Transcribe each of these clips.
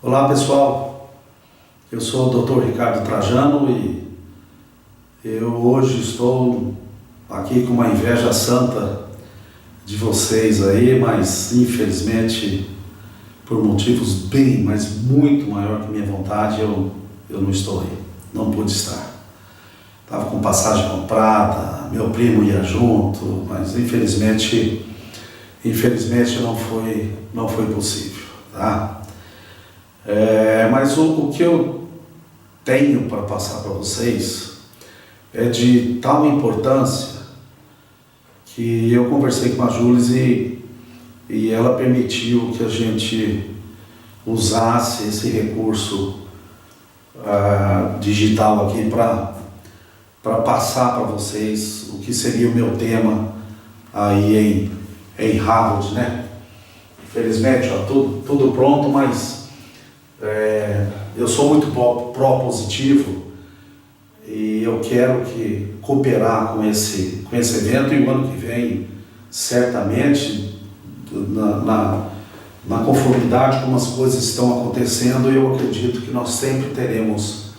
Olá pessoal, eu sou o Dr. Ricardo Trajano e eu hoje estou aqui com uma inveja santa de vocês aí, mas infelizmente por motivos bem, mas muito maior que minha vontade eu não estou aí, não pude estar. Estava com passagem comprada, meu primo ia junto, mas infelizmente não foi possível, tá? Mas o que eu tenho para passar para vocês é de tal importância que eu conversei com a Jules e ela permitiu que a gente usasse esse recurso digital aqui para passar para vocês o que seria o meu tema aí em Harvard, né? Infelizmente, ó, tudo pronto, mas eu sou muito pró-positivo e eu quero cooperar com esse evento, e o ano que vem, certamente, na conformidade com as coisas estão acontecendo, eu acredito que nós sempre teremos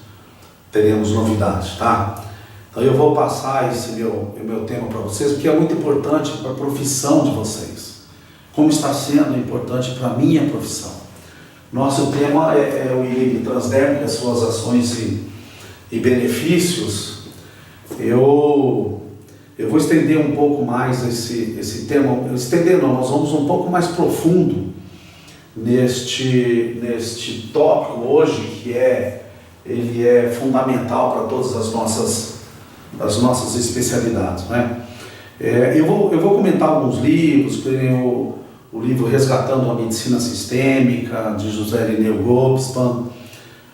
novidades, tá? Então eu vou passar esse meu tema para vocês, porque é muito importante para a profissão de vocês, como está sendo importante para a minha profissão. Nosso tema é o IRIB transdérmico, as suas ações e benefícios. Eu vou estender um pouco mais esse tema, nós vamos um pouco mais profundo neste tópico hoje, que ele é fundamental para todas as nossas especialidades, né? Eu vou comentar alguns livros, o livro Resgatando a Medicina Sistêmica, de José Irineu Gopspan.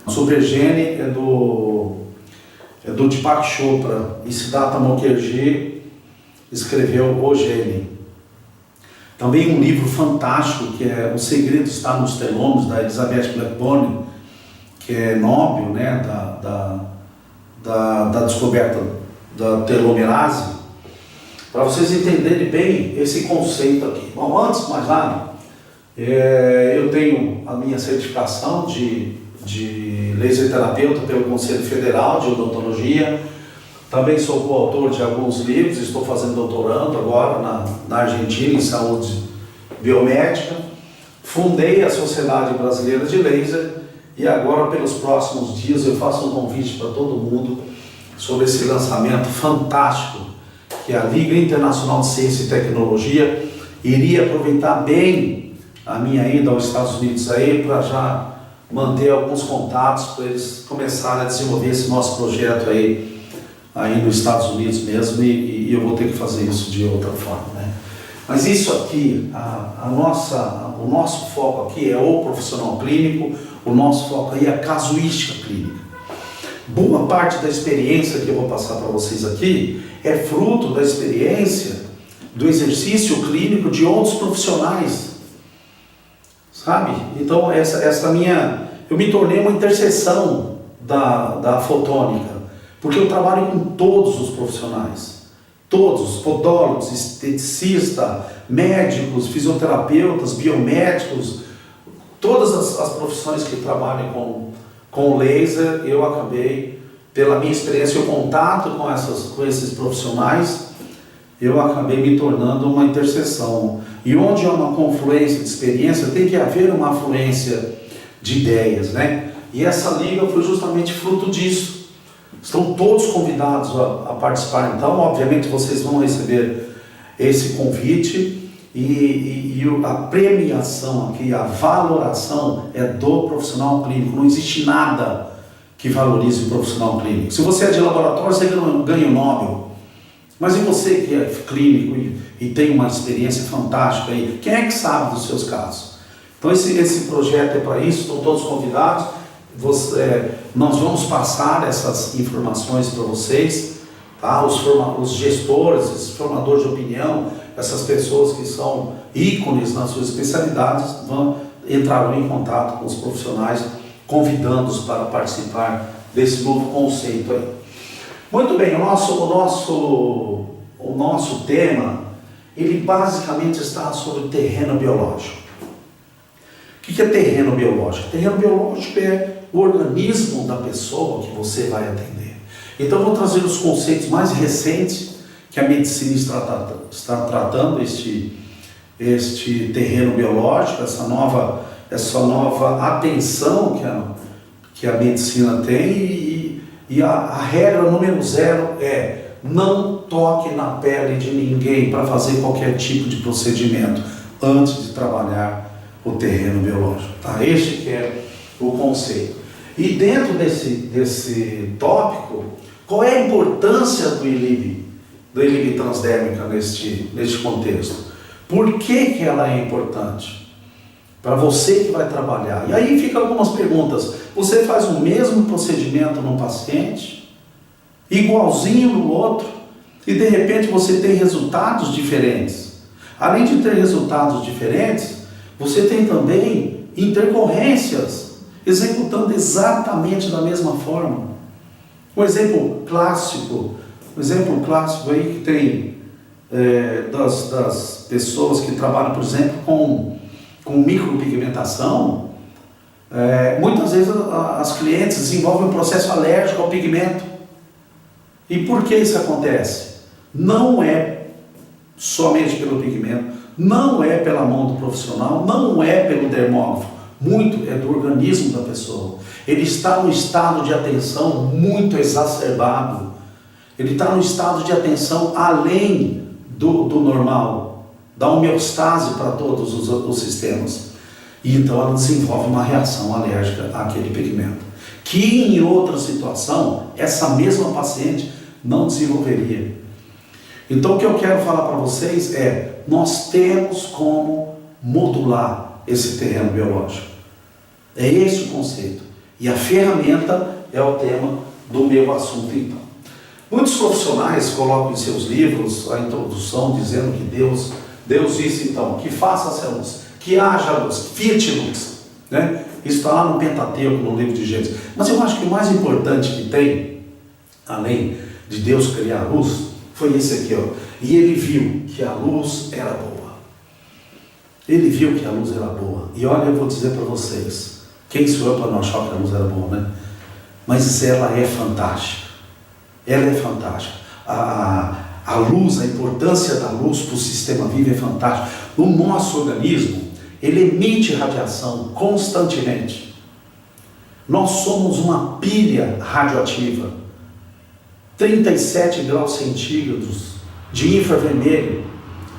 Supergene é do Deepak Chopra, e Siddhartha Mukherjee escreveu O Gene. Também um livro fantástico que é O Segredo Está nos Telômeros, da Elizabeth Blackburn, que é Nobel, né, da descoberta da telomerase, para vocês entenderem bem esse conceito aqui. Bom, antes de mais nada, eu tenho a minha certificação de laser terapeuta pelo Conselho Federal de Odontologia. Também sou coautor de alguns livros, estou fazendo doutorando agora na Argentina em saúde biomédica. Fundei a Sociedade Brasileira de Laser e agora, pelos próximos dias, eu faço um convite para todo mundo sobre esse lançamento fantástico que a Liga Internacional de Ciência e Tecnologia iria aproveitar bem a minha ida aos Estados Unidos aí para já manter alguns contatos para eles começarem a desenvolver esse nosso projeto aí nos Estados Unidos mesmo, e eu vou ter que fazer isso de outra forma, né? Mas isso aqui, o nosso foco aqui é o profissional clínico, o nosso foco aí é a casuística clínica. Boa parte da experiência que eu vou passar para vocês aqui é fruto da experiência do exercício clínico de outros profissionais, sabe? Então eu me tornei uma interseção da fotônica, porque eu trabalho com todos os profissionais, todos, podólogos, esteticistas, médicos, fisioterapeutas, biomédicos, todas as profissões que trabalham com laser. Eu acabei, pela minha experiência e o contato com esses profissionais, eu acabei me tornando uma interseção. E onde há uma confluência de experiência, tem que haver uma afluência de ideias, né? E essa liga foi justamente fruto disso. Estão todos convidados a participar, então, obviamente vocês vão receber esse convite, e a premiação aqui, a valoração é do profissional clínico. Não existe nada que valorize o profissional clínico. Se você é de laboratório, você ganha o Nobel. Mas e você que é clínico e tem uma experiência fantástica aí, quem é que sabe dos seus casos? Então esse projeto é para isso, estão todos convidados. Nós vamos passar essas informações para vocês, tá? Os gestores, os formadores de opinião, essas pessoas que são ícones nas suas especialidades, entrarão em contato com os profissionais, convidando-os para participar desse novo conceito aí. Muito bem, o nosso tema, ele basicamente está sobre o terreno biológico. que é terreno biológico? Terreno biológico é o organismo da pessoa que você vai atender. Então eu vou trazer os conceitos mais recentes que a medicina está tratando, este terreno biológico, essa nova atenção que a medicina tem, e a regra número 0 é: não toque na pele de ninguém para fazer qualquer tipo de procedimento antes de trabalhar o terreno biológico. Tá? Este que é o conceito. E dentro desse tópico, qual é a importância do ILIB transdérmica neste contexto? Por que ela é importante? Para você que vai trabalhar. E aí ficam algumas perguntas. Você faz o mesmo procedimento num paciente, igualzinho no outro, e de repente você tem resultados diferentes. Além de ter resultados diferentes, você tem também intercorrências, executando exatamente da mesma forma. Um exemplo clássico aí que tem das pessoas que trabalham, por exemplo, com micropigmentação, muitas vezes as clientes desenvolvem um processo alérgico ao pigmento. E por que isso acontece? Não é somente pelo pigmento, não é pela mão do profissional, não é pelo dermógrafo, muito é do organismo da pessoa. Ele está num estado de atenção muito exacerbado, ele está num estado de atenção além do normal, da homeostase para todos os sistemas. E então ela desenvolve uma reação alérgica àquele pigmento, que em outra situação, essa mesma paciente não desenvolveria. Então o que eu quero falar para vocês é: nós temos como modular esse terreno biológico. É esse o conceito. E a ferramenta é o tema do meu assunto então. Muitos profissionais colocam em seus livros a introdução dizendo que Deus disse então, que faça-se a luz, que haja luz, fiat lux, né? Isso está lá no Pentateuco, no livro de Gênesis. Mas eu acho que o mais importante que tem, além de Deus criar a luz, foi esse aqui, ó. E ele viu que a luz era boa. Ele viu que a luz era boa. E olha, eu vou dizer para vocês, quem sou eu para não achar que a luz era boa, né? Mas ela é fantástica. Ela é fantástica. A luz, a importância da luz para o sistema vivo é fantástica. O nosso organismo, ele emite radiação constantemente. Nós somos uma pilha radioativa. 37 graus centígrados de infravermelho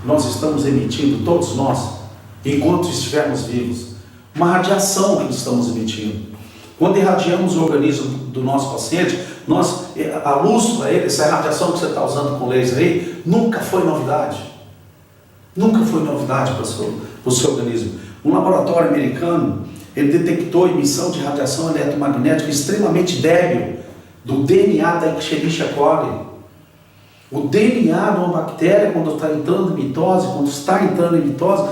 nós estamos emitindo, todos nós, enquanto estivermos vivos. Uma radiação que estamos emitindo. Quando irradiamos o organismo do nosso paciente, a luz para ele, essa radiação que você está usando com laser aí, nunca foi novidade. Nunca foi novidade para o seu organismo. Um laboratório americano, ele detectou emissão de radiação eletromagnética extremamente débil do DNA da Escherichia coli. O DNA de uma bactéria, quando está entrando em mitose,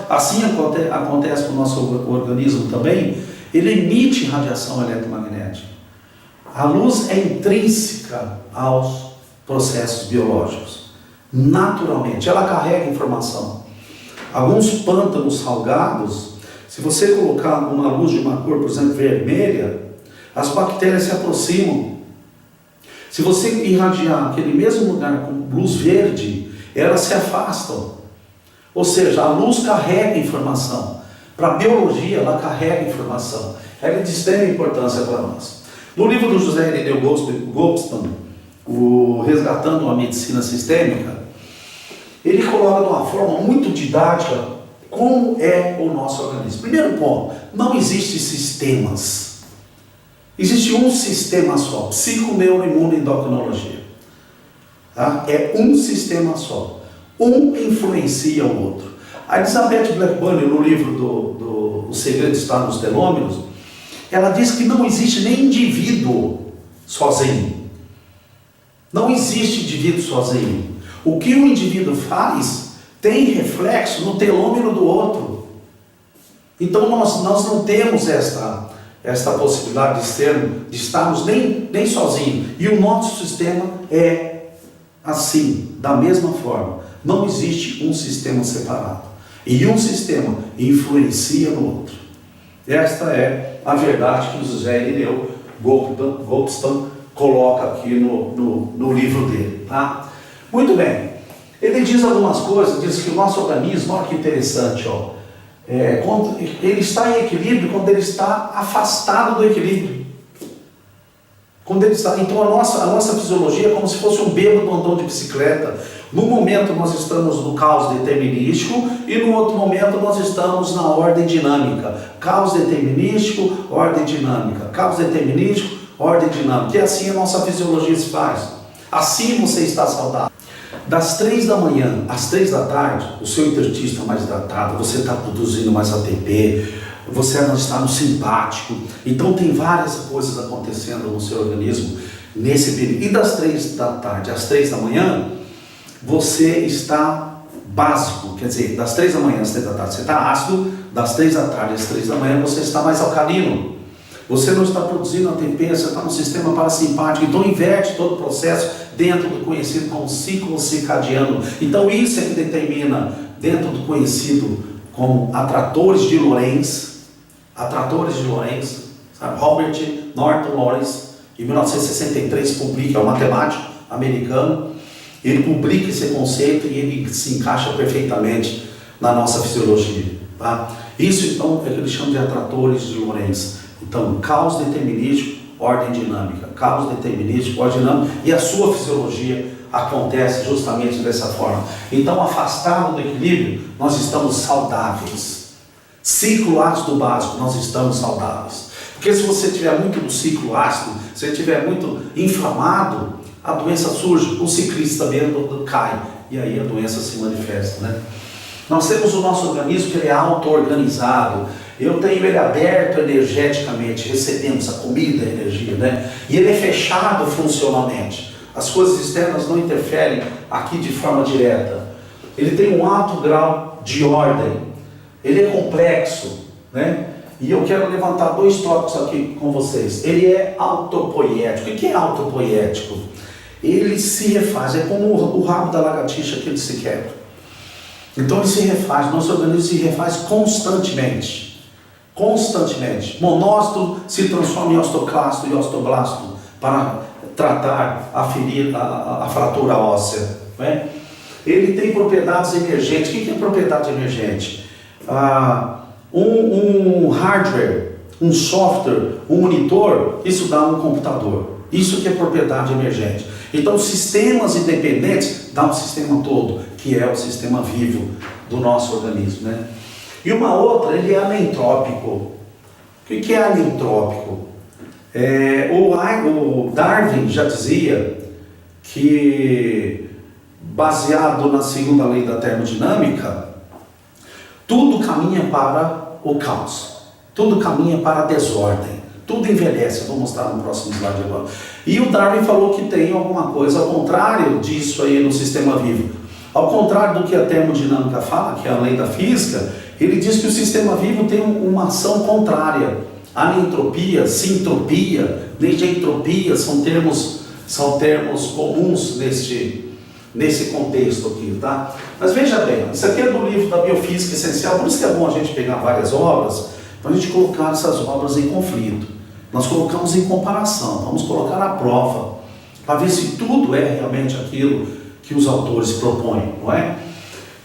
assim acontece com o nosso organismo também, ele emite radiação eletromagnética. A luz é intrínseca aos processos biológicos. Naturalmente, ela carrega informação. Alguns pântanos salgados, se você colocar uma luz de uma cor, por exemplo, vermelha, as bactérias se aproximam. Se você irradiar aquele mesmo lugar com luz verde, elas se afastam. Ou seja, a luz carrega informação. Para a biologia, ela carrega informação. Ela é de extrema importância para nós. No livro do José Irineu Goldstein, o Resgatando a Medicina Sistêmica, ele coloca de uma forma muito didática como é o nosso organismo. Primeiro ponto, não existe sistemas. Existe um sistema só, psico-neuro-imuno-endocrinologia. Tá? É um sistema só. Um influencia o outro. A Elizabeth Blackburn, no livro O Segredo está nos Telômeros, ela diz que não existe nem indivíduo sozinho. Não existe indivíduo sozinho. O que um indivíduo faz tem reflexo no telômero do outro. Então nós não temos esta possibilidade de estarmos nem sozinhos. E o nosso sistema é assim, da mesma forma. Não existe um sistema separado. E um sistema influencia no outro. Esta é a verdade que o José Irineu Gopston coloca aqui no livro dele. Tá? Muito bem. Ele diz algumas coisas, diz que o nosso organismo, olha que interessante, ó, ele está em equilíbrio quando ele está afastado do equilíbrio. Quando ele está, então a nossa fisiologia é como se fosse um bêbado andando de bicicleta. No momento nós estamos no caos determinístico e no outro momento nós estamos na ordem dinâmica. Caos determinístico, ordem dinâmica. Caos determinístico, ordem dinâmica. E assim a nossa fisiologia se faz. Assim você está saudável. Das 3 da manhã às 3 da tarde, o seu intestino está mais hidratado, você está produzindo mais ATP, você não está no simpático. Então tem várias coisas acontecendo no seu organismo nesse período. E das 3 da tarde às 3 da manhã, você está básico, quer dizer, das 3 da manhã às 3 da tarde você está ácido, das 3 da tarde às 3 da manhã você está mais alcalino. Você não está produzindo ATP, você está no sistema parasimpático, então inverte todo o processo dentro do conhecido como ciclo circadiano. Então isso é que determina, dentro do conhecido como atratores de Lorenz, sabe? Robert Norton Lorenz, em 1963 publica, é um matemático americano, ele publica esse conceito e ele se encaixa perfeitamente na nossa fisiologia. Tá? Isso então é o que eles chamam de atratores de Lorenz. Então, caos determinístico, ordem dinâmica. Caos determinístico, ordem dinâmica. E a sua fisiologia acontece justamente dessa forma. Então, afastado do equilíbrio, nós estamos saudáveis. Ciclo ácido básico, nós estamos saudáveis. Porque se você tiver muito no ciclo ácido, se você estiver muito inflamado, a doença surge, o ciclista mesmo cai. E aí a doença se manifesta, né? Nós temos o nosso organismo que ele é auto-organizado. Eu tenho ele aberto energeticamente, recebemos a comida, a energia, né? E ele é fechado funcionalmente. As coisas externas não interferem aqui de forma direta. Ele tem um alto grau de ordem. Ele é complexo, né? E eu quero levantar 2 tópicos aqui com vocês. Ele é autopoiético. O que é autopoiético? Ele se refaz, é como o rabo da lagartixa que ele se quebra. Então ele se refaz, nosso organismo se refaz constantemente. Constantemente. Monócito se transforma em osteoclasto e osteoblasto para tratar a ferida, a fratura óssea. Né? Ele tem propriedades emergentes. O que é propriedade emergente? Um hardware, um software, um monitor, isso dá um computador. Isso que é propriedade emergente. Então, sistemas independentes dá um sistema todo, que é o sistema vivo do nosso organismo, né? E uma outra, ele é anentrópico. O que é anentrópico? O Darwin já dizia que, baseado na segunda lei da termodinâmica, tudo caminha para o caos, tudo caminha para a desordem. Tudo envelhece, vou mostrar no próximo slide agora. E o Darwin falou que tem alguma coisa ao contrário disso aí no sistema vivo. Ao contrário do que a termodinâmica fala, que é a lei da física, ele diz que o sistema vivo tem uma ação contrária. Anentropia, sintropia, entropia são termos comuns nesse contexto aqui, tá? Mas veja bem, isso aqui é do livro da Biofísica Essencial, por isso que é bom a gente pegar várias obras, para a gente colocar essas obras em conflito. Nós colocamos em comparação, vamos colocar à prova, para ver se tudo é realmente aquilo que os autores propõem, não é?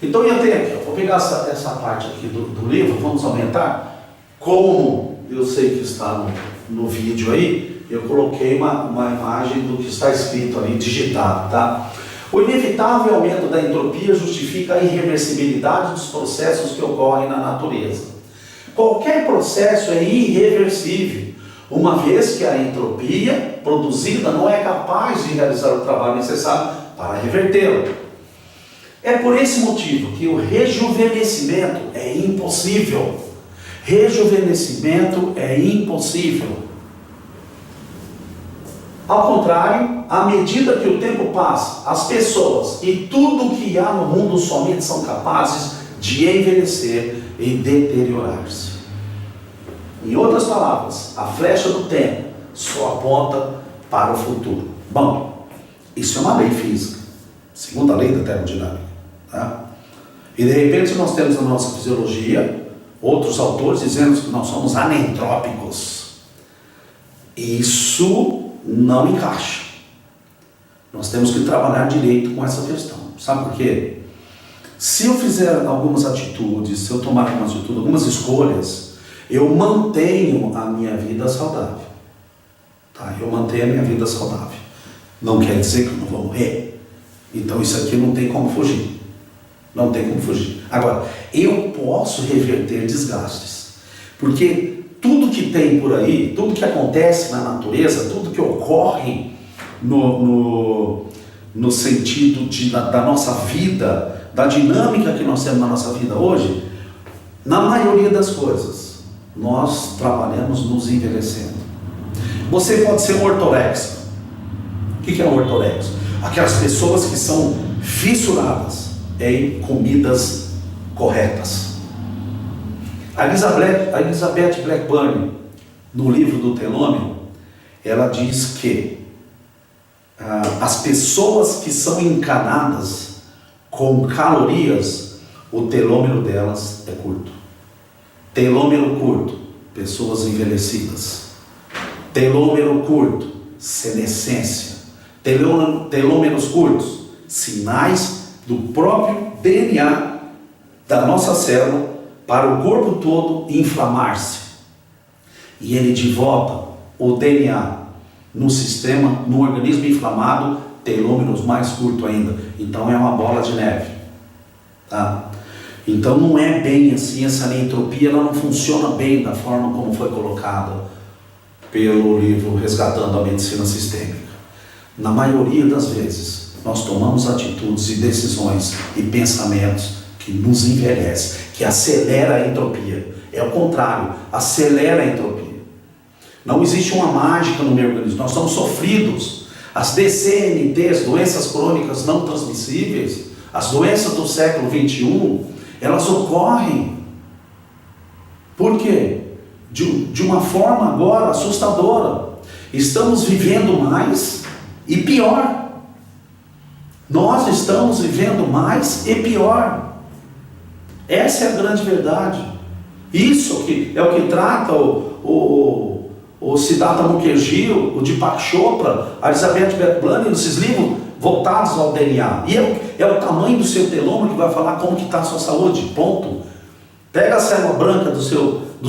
Então eu tenho aqui, vou pegar essa parte aqui do livro, vamos aumentar. Como eu sei que está no vídeo aí, eu coloquei uma imagem do que está escrito ali, digitado, tá? O inevitável aumento da entropia justifica a irreversibilidade dos processos que ocorrem na natureza. Qualquer processo é irreversível, uma vez que a entropia produzida não é capaz de realizar o trabalho necessário para revertê-lo. É por esse motivo que o rejuvenescimento é impossível. Rejuvenescimento é impossível. Ao contrário, à medida que o tempo passa, as pessoas e tudo que há no mundo somente são capazes de envelhecer e deteriorar-se. Em outras palavras, a flecha do tempo só aponta para o futuro. Bom, isso é uma lei física, segunda lei da termodinâmica. Tá? E de repente nós temos na nossa fisiologia outros autores dizendo que nós somos anentrópicos. Isso não encaixa. Nós temos que trabalhar direito com essa questão. Sabe por quê? Se eu fizer algumas atitudes, se eu tomar algumas atitudes, algumas escolhas, eu mantenho a minha vida saudável. Tá? Eu mantenho a minha vida saudável. Não quer dizer que eu não vou morrer. Então isso aqui não tem como fugir. Não tem como fugir. Agora, eu posso reverter desgastes. Porque tudo que tem por aí, tudo que acontece na natureza, tudo que ocorre no sentido da nossa vida, da dinâmica que nós temos na nossa vida hoje, na maioria das coisas, nós trabalhamos nos envelhecendo. Você pode ser um ortoréxico. O que é um ortoréxico? Aquelas pessoas que são fissuradas em comidas corretas. A Elizabeth Blackburn, no livro do Telômero, ela diz que as pessoas que são encanadas com calorias, o telômero delas é curto. Telômero curto, pessoas envelhecidas. Telômero curto, senescência. Telômeros curtos, sinais do próprio DNA da nossa célula para o corpo todo inflamar-se. E ele de volta o DNA no sistema, no organismo inflamado, telômeros mais curtos ainda. Então é uma bola de neve. Tá? Então não é bem assim, essa entropia ela não funciona bem da forma como foi colocada pelo livro Resgatando a Medicina Sistêmica. Na maioria das vezes, nós tomamos atitudes e decisões e pensamentos que nos envelhecem, que acelera a entropia. É o contrário, acelera a entropia. Não existe uma mágica no meu organismo, nós somos sofridos. As DCNTs, doenças crônicas não transmissíveis, as doenças do século XXI, elas ocorrem. Por quê? De uma forma agora assustadora. Estamos vivendo mais e pior. Nós estamos vivendo mais e pior. Essa é a grande verdade. Isso é o que trata o Siddhartha Mukherjee, o Deepak Chopra, a Elizabeth Blackburn, esses livros voltados ao DNA. E é o tamanho do seu telômero que vai falar como que está a sua saúde. Ponto. Pega a célula branca do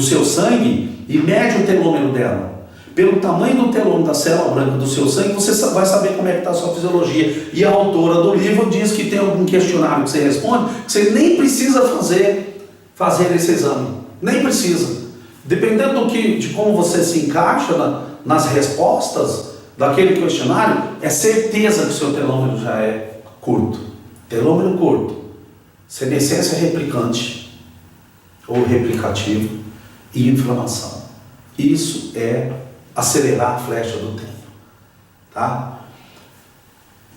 seu sangue e mede o telômero dela. Pelo tamanho do telômero da célula branca do seu sangue, você vai saber como é que está a sua fisiologia. E a autora do livro diz que tem algum questionário que você responde, que você nem precisa fazer esse exame. Nem precisa. Dependendo de como você se encaixa nas respostas daquele questionário, é certeza que o seu telômero já é curto. Telômero curto. Senescência replicante ou replicativo e inflamação. Isso é acelerar a flecha do tempo. Tá?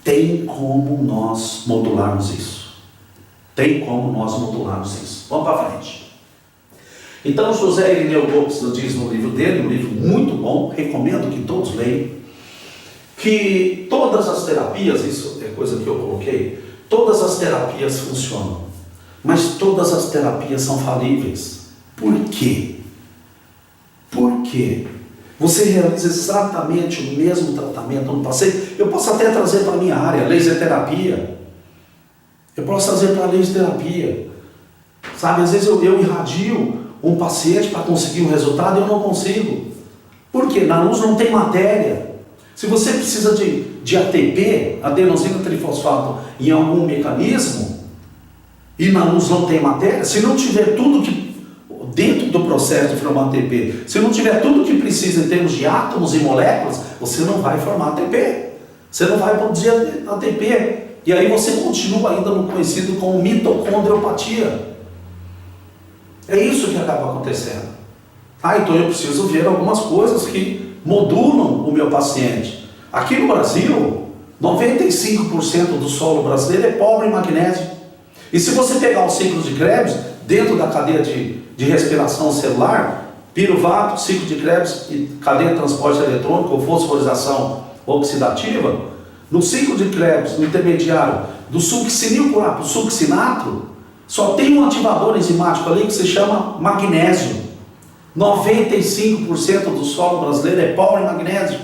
Tem como nós modularmos isso. Tem como nós modularmos isso. Vamos para frente. Então José Irineu Lopes diz no livro dele, um livro muito bom, recomendo que todos leiam, que todas as terapias, isso é coisa que eu coloquei, todas as terapias funcionam, mas todas as terapias são falíveis. Por quê? Porque você realiza exatamente o mesmo tratamento no paciente. Eu posso até trazer para a minha área, laser terapia. Eu posso trazer para a laser terapia. Sabe, às vezes eu irradio um paciente para conseguir um resultado e eu não consigo. Por quê? Na luz não tem matéria. Se você precisa de ATP, adenosina trifosfato, em algum mecanismo, e na luz não tem matéria, se não tiver tudo que dentro do processo de formar ATP, se não tiver tudo que precisa em termos de átomos e moléculas, você não vai formar ATP. Você não vai produzir ATP. E aí você continua ainda no conhecido como mitocondriopatia. É isso que acaba acontecendo. Então eu preciso ver algumas coisas que modulam o meu paciente. Aqui no Brasil, 95% do solo brasileiro é pobre em magnésio. E se você pegar os ciclos de Krebs, dentro da cadeia de respiração celular, piruvato, ciclo de Krebs e cadeia de transporte eletrônico ou fosforização oxidativa, no ciclo de Krebs, no intermediário, do succinil para o succinato, Só tem um ativador enzimático ali que se chama magnésio. 95% do solo brasileiro é pobre em magnésio.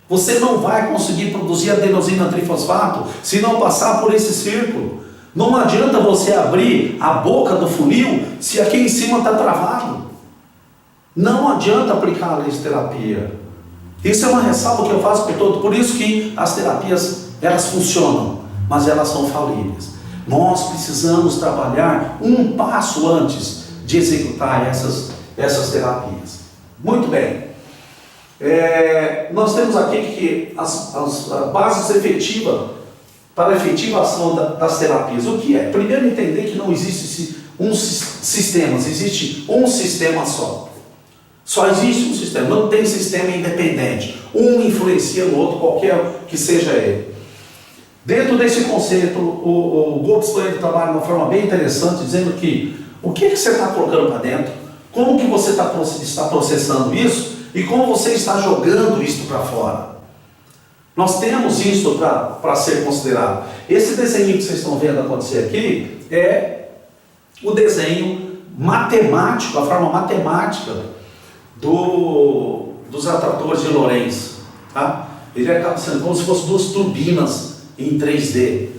Você não vai conseguir produzir adenosina trifosfato se não passar por esse círculo. Não adianta você abrir a boca do funil se aqui em cima está travado. Não adianta aplicar a lisoterapia. Isso é uma ressalva que eu faço por todo. Por isso que as terapias, elas funcionam, mas elas são falíveis. Nós precisamos trabalhar um passo antes de executar essas terapias. Muito bem. Nós temos aqui que as bases efetivas para a efetivação das terapias. O que é? Primeiro, entender que não existe sistemas, existe um sistema só. Só existe um sistema, não tem sistema independente. Um influencia no outro, qualquer que seja ele. Dentro desse conceito, o Goldstein trabalha de uma forma bem interessante, dizendo que o que você está colocando para dentro, como que você está processando isso e como você está jogando isso para fora. Nós temos isso para ser considerado. Esse desenho que vocês estão vendo acontecer aqui é o desenho matemático, a forma matemática dos atratores de Lorentz. Tá? Ele acaba sendo como se fossem duas turbinas em 3D.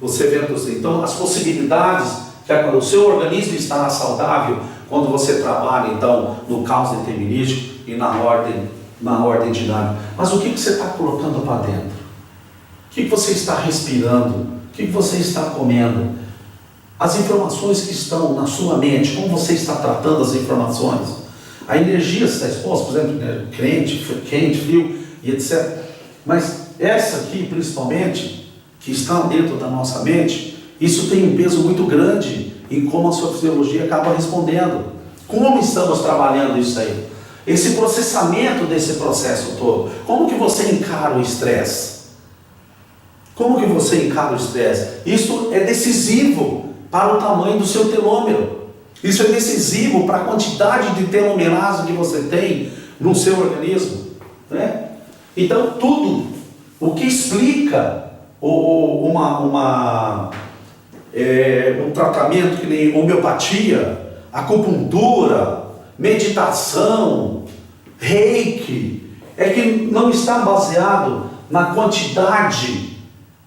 Você vendo assim. Então, as possibilidades que o seu organismo estará saudável quando você trabalha, então, no caos determinístico e na ordem dinâmica. Mas o que você está colocando para dentro? O que você está respirando? O que você está comendo? As informações que estão na sua mente, como você está tratando as informações? A energia está exposta, por exemplo, quente, frio e etc. Mas essa aqui, principalmente, que está dentro da nossa mente, isso tem um peso muito grande em como a sua fisiologia acaba respondendo. Como estamos trabalhando isso aí? Esse processamento desse processo todo. Como que você encara o estresse? Como que você encara o estresse? Isso é decisivo para o tamanho do seu telômero. Isso é decisivo para a quantidade de telomerase que você tem no seu organismo. Né? Então, tudo o que explica um tratamento que nem homeopatia, acupuntura, meditação, reiki, é que não está baseado na quantidade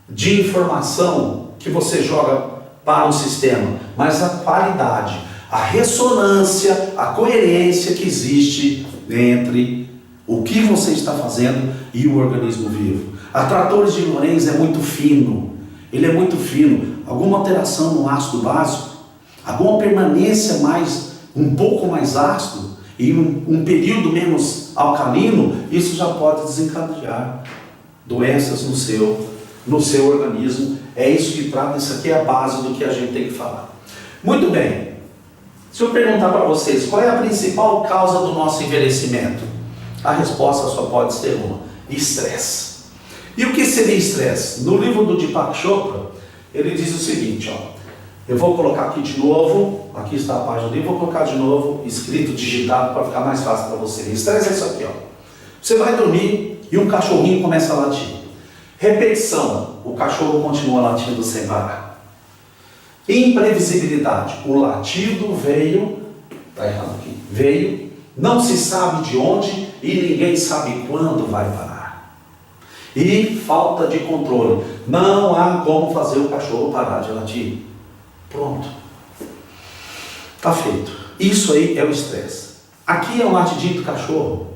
de informação que você joga para o sistema, mas a qualidade, a ressonância, a coerência que existe entre o que você está fazendo e o organismo vivo. Atratores de Lorentz é muito fino, ele é muito fino. Alguma alteração no ácido básico, alguma permanência um pouco mais ácido e um período menos alcalino, isso já pode desencadear doenças no seu organismo. É isso que trata, isso aqui é a base do que a gente tem que falar. Muito bem, se eu perguntar para vocês, qual é a principal causa do nosso envelhecimento? A resposta só pode ser uma: estresse. E o que seria estresse? No livro do Deepak Chopra, ele diz o seguinte, eu vou colocar aqui de novo, aqui está a página dele, vou colocar de novo, escrito, digitado, para ficar mais fácil para você. Estresse é isso aqui, Você vai dormir e um cachorrinho começa a latir. Repetição, o cachorro continua latindo sem parar. Imprevisibilidade, o latido veio, está errado aqui, veio, não se sabe de onde e ninguém sabe quando vai parar. E falta de controle, não há como fazer o cachorro parar de latir. Pronto, está feito. Isso aí é o estresse. Aqui é um latidinho do cachorro.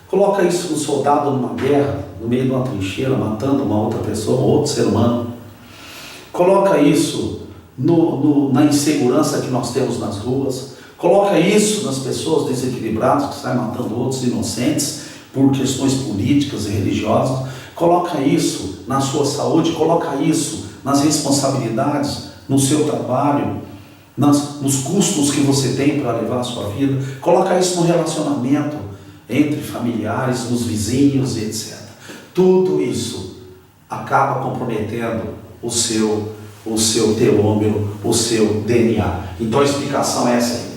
Coloca isso no soldado numa guerra, no meio de uma trincheira, matando uma outra pessoa, um outro ser humano. Coloca isso na insegurança que nós temos nas ruas. Coloca isso nas pessoas desequilibradas que saem matando outros inocentes por questões políticas e religiosas. Coloca isso na sua saúde, coloca isso nas responsabilidades, no seu trabalho, nos custos que você tem para levar a sua vida. Coloca isso no relacionamento entre familiares, nos vizinhos e etc. Tudo isso acaba comprometendo o seu telômero, o seu DNA. Então a explicação é essa aí.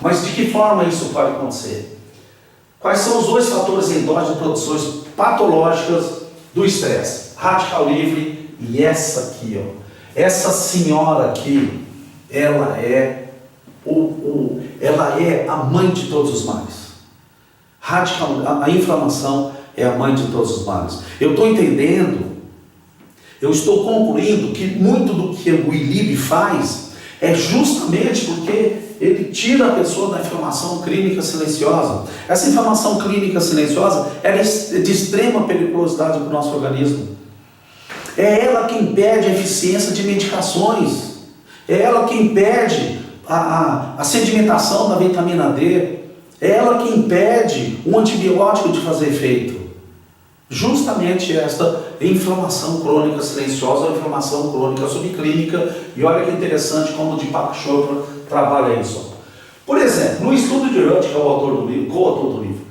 Mas de que forma isso pode acontecer? Quais são os dois fatores endógenos de produções patológicas do estresse? Radical livre e essa aqui, Essa senhora aqui, ela é a mãe de todos os males. A inflamação é a mãe de todos os males. Eu estou entendendo, eu estou concluindo que muito do que o ILIB faz é justamente porque ele tira a pessoa da inflamação clínica silenciosa. Essa inflamação clínica silenciosa é de extrema periculosidade para o nosso organismo. É ela que impede a eficiência de medicações. É ela que impede a sedimentação da vitamina D. É ela que impede um antibiótico de fazer efeito. Justamente esta inflamação crônica silenciosa, a inflamação crônica subclínica. E olha que interessante como o Deepak Chopra trabalha isso. Por exemplo, no estudo de Rudd, que é o autor do livro, coautor do livro,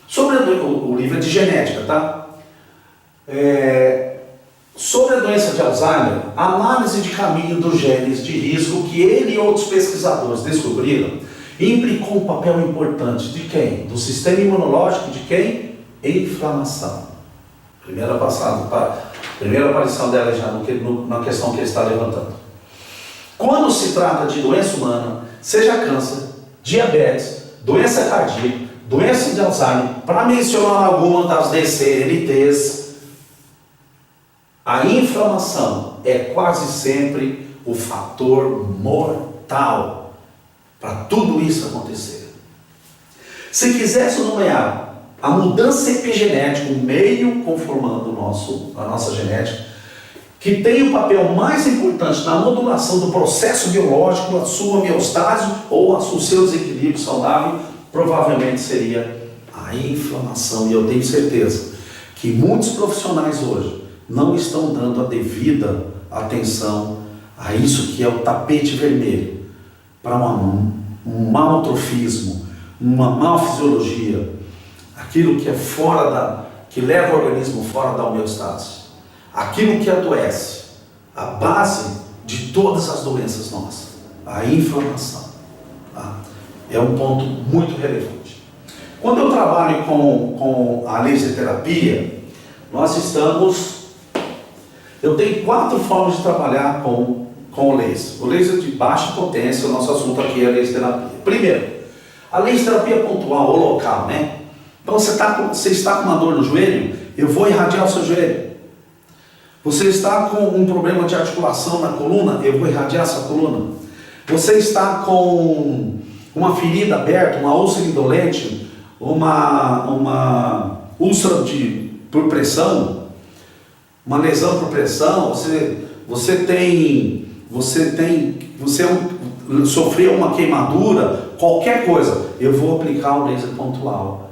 sobre o livro é de genética, tá? Sobre a doença de Alzheimer, a análise de caminho dos genes de risco que ele e outros pesquisadores descobriram implicou um papel importante de quem? Do sistema imunológico de quem? Inflamação. Primeira aparição dela já na questão que ele está levantando. Quando se trata de doença humana, seja câncer, diabetes, doença cardíaca, doença de Alzheimer, para mencionar alguma das DCNTs, a inflamação é quase sempre o fator mortal para tudo isso acontecer. Se quisesse nomear a mudança epigenética, o meio conformando a nossa genética, que tem o papel mais importante na modulação do processo biológico, a sua homeostase ou o seu desequilíbrio saudável, provavelmente seria a inflamação. E eu tenho certeza que muitos profissionais hoje não estão dando a devida atenção a isso que é o tapete vermelho para um maltrofismo, uma malfisiologia, aquilo que é que leva o organismo fora da homeostase, aquilo que adoece, a base de todas as doenças nossas, a inflamação. Tá? É um ponto muito relevante. Quando eu trabalho com a laser terapia, eu tenho 4 formas de trabalhar com o laser. O laser de baixa potência, o nosso assunto aqui é a laser terapia. Primeiro, a laser terapia pontual ou local, né? Então você está com uma dor no joelho, eu vou irradiar o seu joelho. Você está com um problema de articulação na coluna, eu vou irradiar essa coluna. Você está com uma ferida aberta, uma úlcera indolente, uma úlcera por pressão, uma lesão por pressão, sofreu uma queimadura, qualquer coisa, eu vou aplicar o laser pontual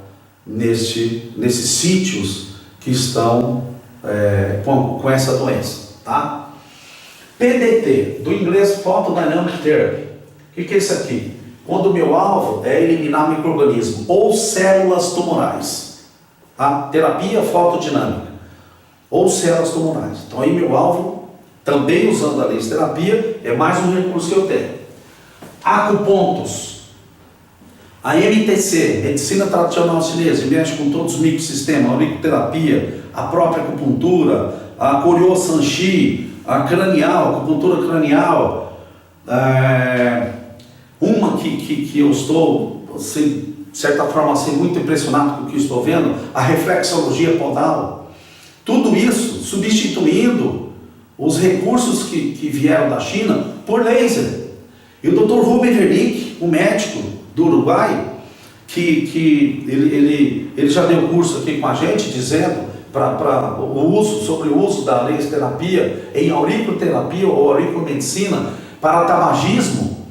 nesses sítios que estão com essa doença, tá? PDT, do inglês Photodynamic Therapy. O que é isso aqui? Quando o meu alvo é eliminar micro-organismo ou células tumorais, tá? Terapia fotodinâmica ou células tumorais. Então aí meu alvo, também usando a laser terapia, é mais um recurso que eu tenho. Acupontos. A MTC, Medicina Tradicional Chinesa, mexe com todos os microsistemas, a auriculoterapia, a própria acupuntura, a Koryo-Sanshi, a cranial, a acupuntura cranial, uma que eu estou, assim, de certa forma, assim, muito impressionado com o que estou vendo, a reflexologia podal. Tudo isso substituindo os recursos que vieram da China por laser. E o Dr. Ruben Wernicke, o médico do Uruguai, que ele já deu curso aqui com a gente, dizendo sobre o uso da laser terapia em auriculoterapia ou auriculomedicina para tabagismo,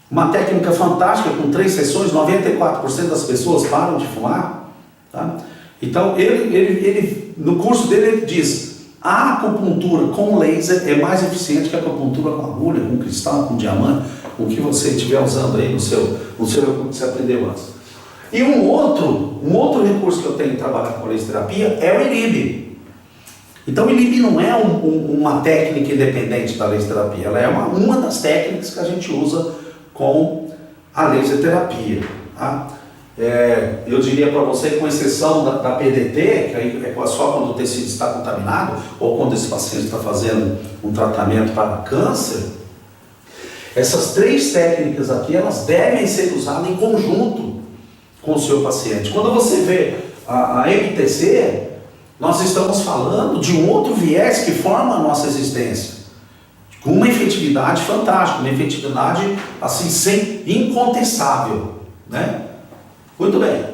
uma técnica fantástica, com 3 sessões, 94% das pessoas param de fumar. Tá? Então, ele, no curso dele, ele diz: a acupuntura com laser é mais eficiente que a acupuntura com agulha, com cristal, com diamante, com o que você estiver usando aí no seu que você aprendeu antes. E um outro recurso que eu tenho que trabalhar com a laser terapia é o ILIB. Então o ILIB não é uma técnica independente da laser terapia, ela é uma das técnicas que a gente usa com a laser terapia. Tá? Eu diria para você, com exceção da PDT, que aí é só quando o tecido está contaminado ou quando esse paciente está fazendo um tratamento para câncer, Essas 3 técnicas aqui, elas devem ser usadas em conjunto com o seu paciente. Quando você vê a MTC, nós estamos falando de um outro viés que forma a nossa existência, com uma efetividade fantástica, uma efetividade assim, incontestável, né? Muito bem.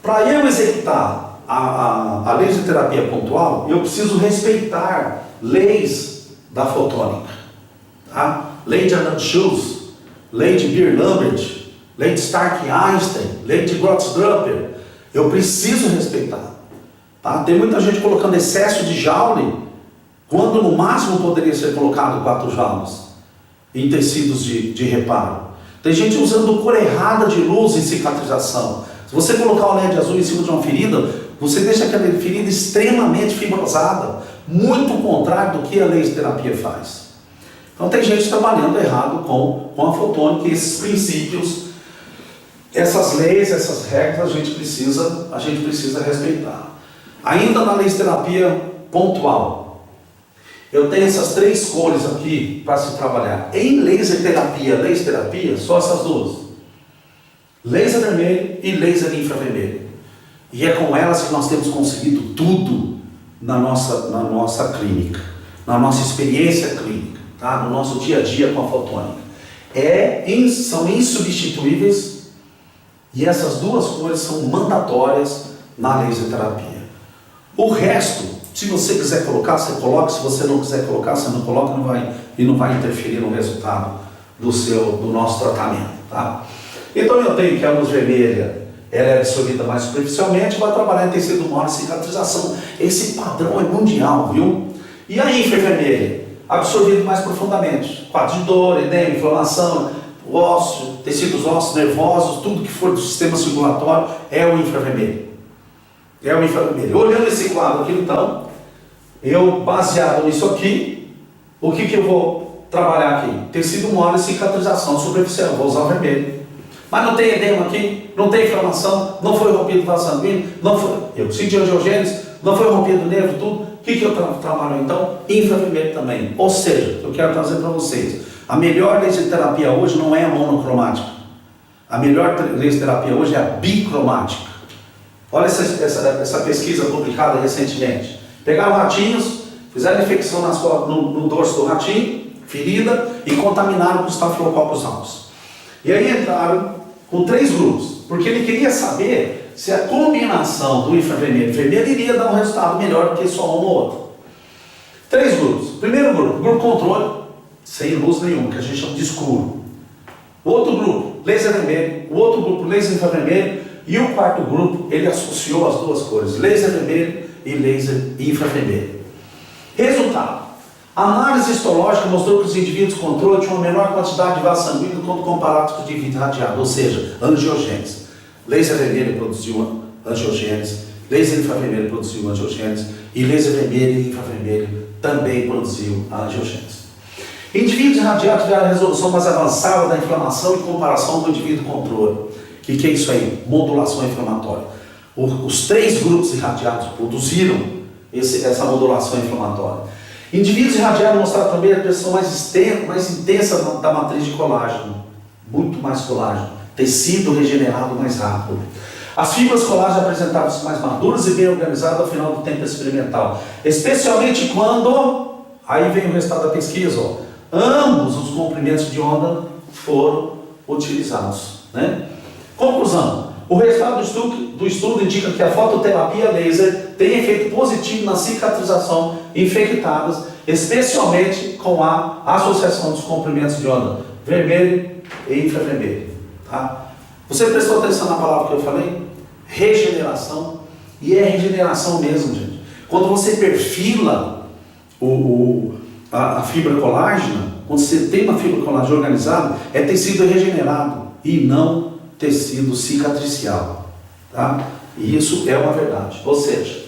Para eu executar a laser terapia pontual, eu preciso respeitar leis da fotônica, tá? Lei de Arnold-Schulz, lei de Beer-Lambert, lei de Stark-Einstein, lei de Grotz-Draper. Eu preciso respeitar, tá? Tem muita gente colocando excesso de Joule, quando no máximo poderia ser colocado 4 joules em tecidos de reparo. Tem gente usando cor errada de luz em cicatrização. Se você colocar o LED azul em cima de uma ferida, você deixa aquela ferida extremamente fibrosada, muito contrário do que a laser terapia faz. Então tem gente trabalhando errado com a fotônica, e esses princípios, essas leis, essas regras a gente precisa respeitar. Ainda na laser terapia pontual, eu tenho essas 3 cores aqui para se trabalhar. Em laser terapia, só essas 2. Laser vermelho e laser infravermelho. E é com elas que nós temos conseguido tudo na nossa clínica, na nossa experiência clínica, tá? No nosso dia a dia com a fotônica. São insubstituíveis, e essas 2 cores são mandatórias na laser terapia. O resto, se você quiser colocar, você coloca. Se você não quiser colocar, você não coloca, não vai interferir no resultado do nosso tratamento, tá? Então eu tenho que a luz vermelha, ela é absorvida mais superficialmente, vai trabalhar em tecido mole e cicatrização. Esse padrão é mundial, viu? E a infravermelha, absorvido mais profundamente. Quadro de dor, edema, inflamação, ósseo, tecidos ósseos, nervosos, tudo que for do sistema circulatório é o infravermelho. É o infravermelho. Olhando esse quadro aqui, então, eu, baseado nisso aqui, o que eu vou trabalhar aqui? Tecido mole e cicatrização superficial. Vou usar o vermelho. Mas não tem edema aqui, não tem inflamação, não foi rompido o vaso sanguíneo, eu preciso de angiogênese, não foi rompido o nervo, tudo. O que eu trabalho então? Infravermelho também. Ou seja, eu quero trazer para vocês, a melhor laser terapia hoje não é a monocromática. A melhor laser terapia hoje é a bicromática. Olha essa pesquisa publicada recentemente. Pegaram ratinhos, fizeram infecção no dorso do ratinho, ferida, e contaminaram com Staphylococcus aureus. E aí entraram com 3 grupos, porque ele queria saber se a combinação do infravermelho e vermelho iria dar um resultado melhor do que só um ou outro. 3 grupos. Primeiro grupo controle, sem luz nenhuma, que a gente chama de escuro. O outro grupo, laser vermelho. O outro grupo, laser infravermelho. E o 4º grupo, ele associou as 2 cores, laser vermelho e laser infravermelho. Resultado: a análise histológica mostrou que os indivíduos com controle tinham uma menor quantidade de vaso sanguíneo quando comparados com o indivíduo irradiado, ou seja, angiogênese. Laser vermelho produziu angiogênese, laser infravermelho produziu angiogênese, e laser vermelho e infravermelho também produziu a angiogênese. Indivíduos irradiados tiveram a resolução mais avançada da inflamação em comparação com o indivíduo controle. O que é isso aí? Modulação inflamatória. Os 3 grupos irradiados produziram essa modulação inflamatória. Indivíduos irradiados mostraram também a pressão mais intensa da matriz de colágeno. Muito mais colágeno. Tecido regenerado mais rápido. As fibras colágeno apresentavam-se mais maduras e bem organizadas ao final do tempo experimental. Especialmente quando, aí vem o resultado da pesquisa, ó, ambos os comprimentos de onda foram utilizados, né? Conclusão: o resultado do estudo indica que a fototerapia laser tem efeito positivo na cicatrização infectadas, especialmente com a associação dos comprimentos de onda vermelho e infravermelho. Tá? Você prestou atenção na palavra que eu falei? Regeneração. E é regeneração mesmo, gente. Quando você perfila a fibra colágena, quando você tem uma fibra colágena organizada, é tecido regenerado e não tecido cicatricial, tá? E isso é uma verdade. Ou seja,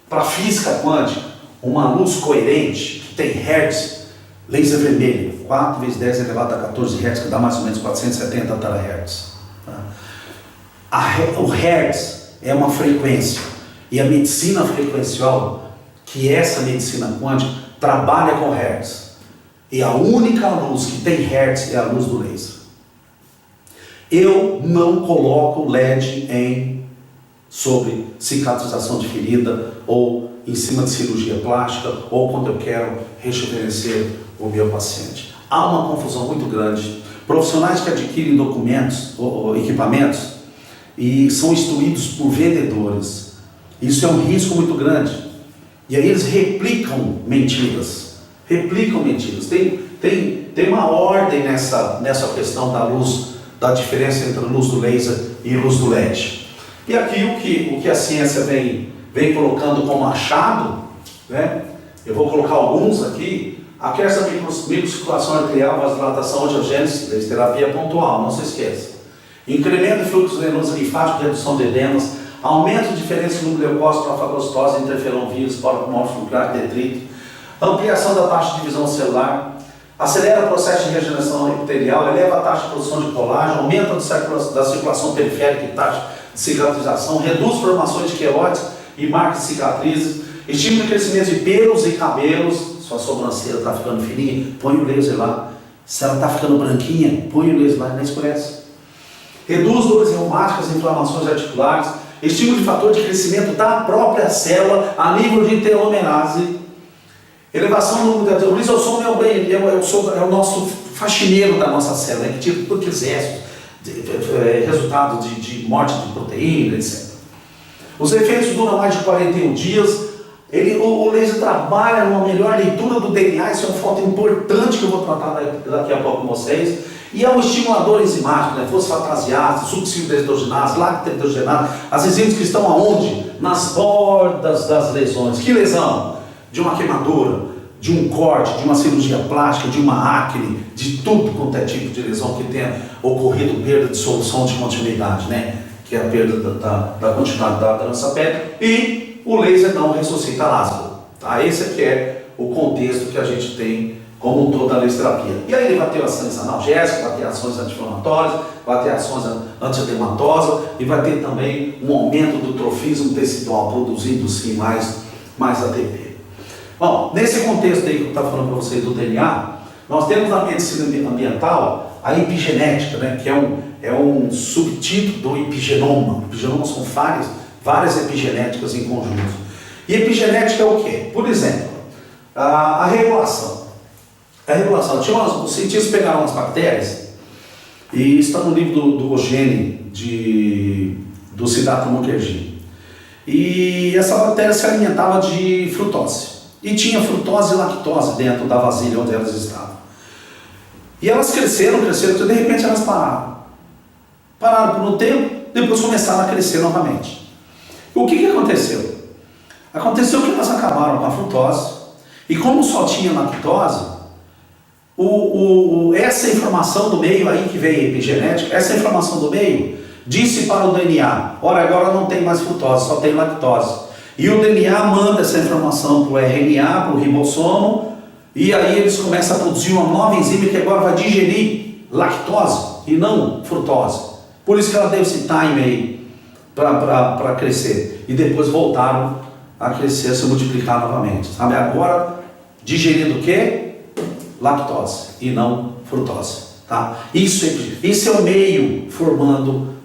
para a física quântica, uma luz coerente que tem hertz, laser vermelho, 4 vezes 10 elevado a 14 hertz, que dá mais ou menos 470 terahertz. Tá? O hertz é uma frequência, e a medicina frequencial, que é essa medicina quântica, trabalha com hertz. E a única luz que tem hertz é a luz do laser. Eu não coloco LED sobre cicatrização de ferida, ou em cima de cirurgia plástica, ou quando eu quero rejuvenescer o meu paciente. Há uma confusão muito grande. Profissionais que adquirem documentos ou equipamentos e são instruídos por vendedores. Isso é um risco muito grande. E aí eles replicam mentiras. Tem uma ordem nessa questão da luz, da diferença entre a luz do laser e a luz do LED. E aqui o que a ciência vem colocando como achado, né? Eu vou colocar alguns aqui. Aqui essa microcirculação arterial, vasodilatação, angiogênese, terapia pontual, não se esqueça. Incremento de fluxo venoso linfático, redução de edemas, aumento de diferença no leucócito, alfa-prostose, interferon vírus, porocomórfico, detrito, ampliação da taxa de divisão celular, acelera o processo de regeneração epitelial, eleva a taxa de produção de colágeno, aumenta da circulação periférica e taxa de cicatrização, reduz formações de queloides e marcas de cicatrizes, estimula o crescimento de pelos e cabelos. Sua sobrancelha está ficando fininha, põe o laser lá. Se ela está ficando branquinha, põe o laser lá e não escurece. Reduz dores reumáticas, inflamações articulares, estímulo de fator de crescimento da própria célula a nível de telomerase, elevação do número de... O lisossomo é o nosso faxineiro da nossa célula, que tira tudo aqueles restos, resultado de morte de proteína, etc. Os efeitos duram mais de 41 dias. O laser trabalha numa melhor leitura do DNA, isso é um fato importante que eu vou tratar daqui a pouco com vocês. E é um estimulador enzimático, né? Fosfatase, succinildeshidrogenase, lactohidrogenase, as enzimas que estão aonde? Nas bordas das lesões. Que lesão? De uma queimadura, de um corte, de uma cirurgia plástica, de uma acne, de tudo quanto é tipo de lesão que tenha ocorrido perda de solução de continuidade, né? Que é a perda da continuidade da nossa pele. E o laser não ressuscita lásìgo. Tá? Esse aqui é o contexto que a gente tem como um todo da laserterapia. E aí ele vai ter ações analgésicas, vai ter ações anti-inflamatórias, vai ter ações antiedematosas e vai ter também um aumento do trofismo tecidual, produzindo sim mais ATP. Bom, nesse contexto aí que eu estava falando para vocês do DNA, nós temos na medicina ambiental a epigenética, né, que é um subtítulo do epigenoma. Epigenoma são várias epigenéticas em conjunto. E epigenética é o quê? Por exemplo, a regulação. Os cientistas pegaram as bactérias, e está no livro do Ogene, do Siddhartha Mukherjee. E essa bactéria se alimentava de frutose. E tinha frutose e lactose dentro da vasilha onde elas estavam. E elas cresceram, de repente elas pararam. Pararam por um tempo, depois começaram a crescer novamente. O que aconteceu? Aconteceu que elas acabaram com a frutose, e como só tinha lactose, essa informação do meio aí que veio a epigenética, essa informação do meio disse para o DNA, ora agora não tem mais frutose, só tem lactose. E o DNA manda essa informação para o RNA, para o ribossomo, e aí eles começam a produzir uma nova enzima que agora vai digerir lactose e não frutose. Por isso que ela deu esse time aí para crescer. E depois voltaram a crescer, a se multiplicar novamente. Sabe? Agora, digerindo o quê? Lactose e não frutose. Tá? Isso é o meio